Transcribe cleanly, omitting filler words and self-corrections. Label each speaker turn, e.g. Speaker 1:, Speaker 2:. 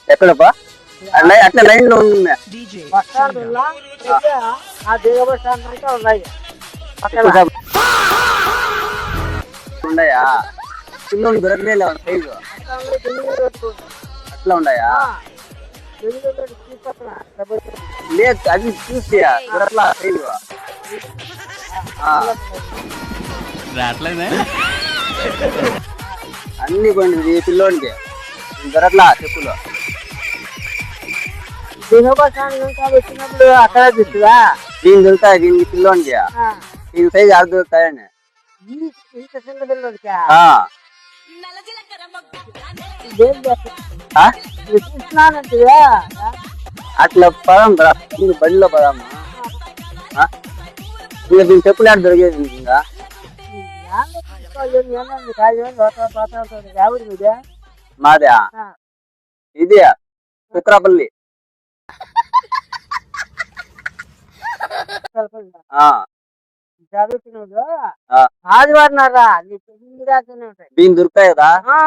Speaker 1: ఎక్కడప్పా అట్లా లైన్ లో ఉంది
Speaker 2: బస్ స్టాండ్ ఉన్నా ఆ దిగ బస్ స్టాండ్ అంతా ఉన్నాయి పక్కన.
Speaker 1: ఉన్నాయా పిల్లలు దొరకలే సైజు అట్లా ఉన్నాయా లేదు అది చూసి దొరకలా సైజు అన్ని పోయింది ఈ పిల్లోనికి దొరకలా చెప్పులు
Speaker 2: దిగ బస్ స్టాండ్ ఇంకా వచ్చినప్పుడు అక్కడ తిట్టుగా
Speaker 1: దీని దొరుకుతాయి దీనికి పిల్లోనికి దీని సైజు ఆరు దొరుకుతాయండి
Speaker 2: ఇంత చిన్న పిల్లలకా చూస్తున్నానంటే
Speaker 1: అట్లా పదం బడిలో పదం ఇంకా దీని చెప్పులు ఆడ దొరికేది ఇంకా
Speaker 2: ఎవరి మీద
Speaker 1: మాదే ఇది కుక్రాపల్లి
Speaker 2: చదువుతున్నాడు ఆదివారం రా నీ పెళ్లి రాకనే ఉంటాయి
Speaker 1: దీని దొరుకుతాయి కదా
Speaker 2: ఆ